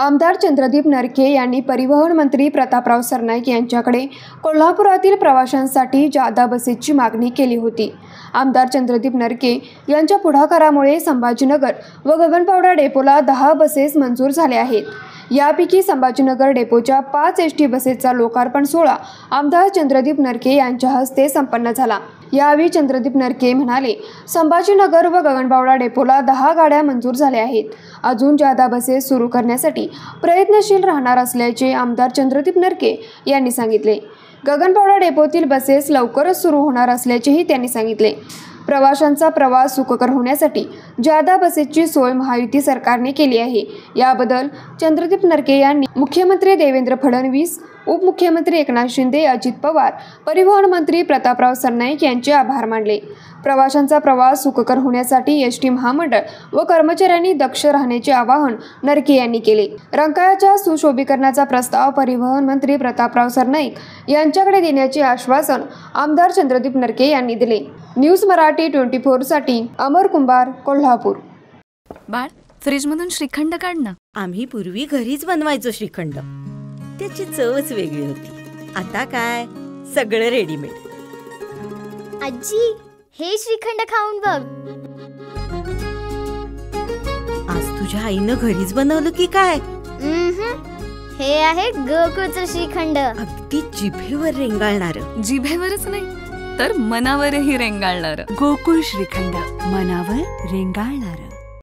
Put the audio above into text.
आमदार चंद्रदीप नरके यांनी परिवहन मंत्री प्रतापराव सरनाईक यांच्याकडे कोल्हापुरातील प्रवाशांसाठी जादा बसेसची मागणी केली होती। आमदार चंद्रदीप नरके यांच्या पुढाकारामुळे संभाजीनगर व गगनबावडा डेपोला 10 बसेस मंजूर झाल्या आहेत। यापैकी संभाजीनगर डेपोच्या 5 एसटी बसेसचा लोकार्पण सोहळा आमदार चंद्रदीप नरके यांच्या हस्ते संपन्न झाला। यावेळी चंद्रदीप नरके म्हणाले, संभाजीनगर व गगनबावडा डेपोला 10 गाड्या मंजूर झाल्या आहेत। अजून जादा बसेस सुरू करण्यासाठी प्रयत्नशील राहणार असल्याचे आमदार चंद्रदीप नरके यांनी सांगितले। गगनबावडा डेपोतील बसेस लवकरच सुरू होणार असल्याचेही त्यांनी सांगितले। प्रवाशांचा प्रवास सुखकर होण्यासाठी जादा बसेसची सोय महायुती सरकारने केली आहे। याबद्दल चंद्रदीप नरके यांनी मुख्यमंत्री देवेंद्र फडणवीस, उपमुख्यमंत्री एकनाथ शिंदे, अजित पवार, परिवहन मंत्री प्रतापराव सरनाईक यांचे आभार मानले। प्रवाशांचा प्रवास सुखकर होण्यासाठी एसटी महामंडळ व कर्मचाऱ्यांनी दक्ष राहण्याचे आवाहन नरके यांनी केले। रंकाळ्याच्या सुशोभीकरणाचा प्रस्ताव परिवहन मंत्री प्रतापराव सरनाईक यांच्याकडे देण्याचे आश्वासन आमदार चंद्रदीप नरके यांनी दिले। न्यूज मराठी 24 साठी अमर कुंभार, कोल्हापूर। बाळ, फ्रीजमधून श्रीखंड काढ ना। आम्ही पूर्वी घरीच बनवायचो श्रीखंड, त्याची चवच वेगळी होती। आता काय सगळं रेडीमेड। आजी, हे श्रीखंड खाऊन बघ। आज तुझ्या आईनं घरीच बनवलं की काय? हे आहे गोकुळचं श्रीखंड, अगदी जिभेवर रेंगाळणार। जिभेवरच नाही तर मनावरही रेंगाळणार। गोकुळ श्रीखंड, मनावर रेंगाळणार।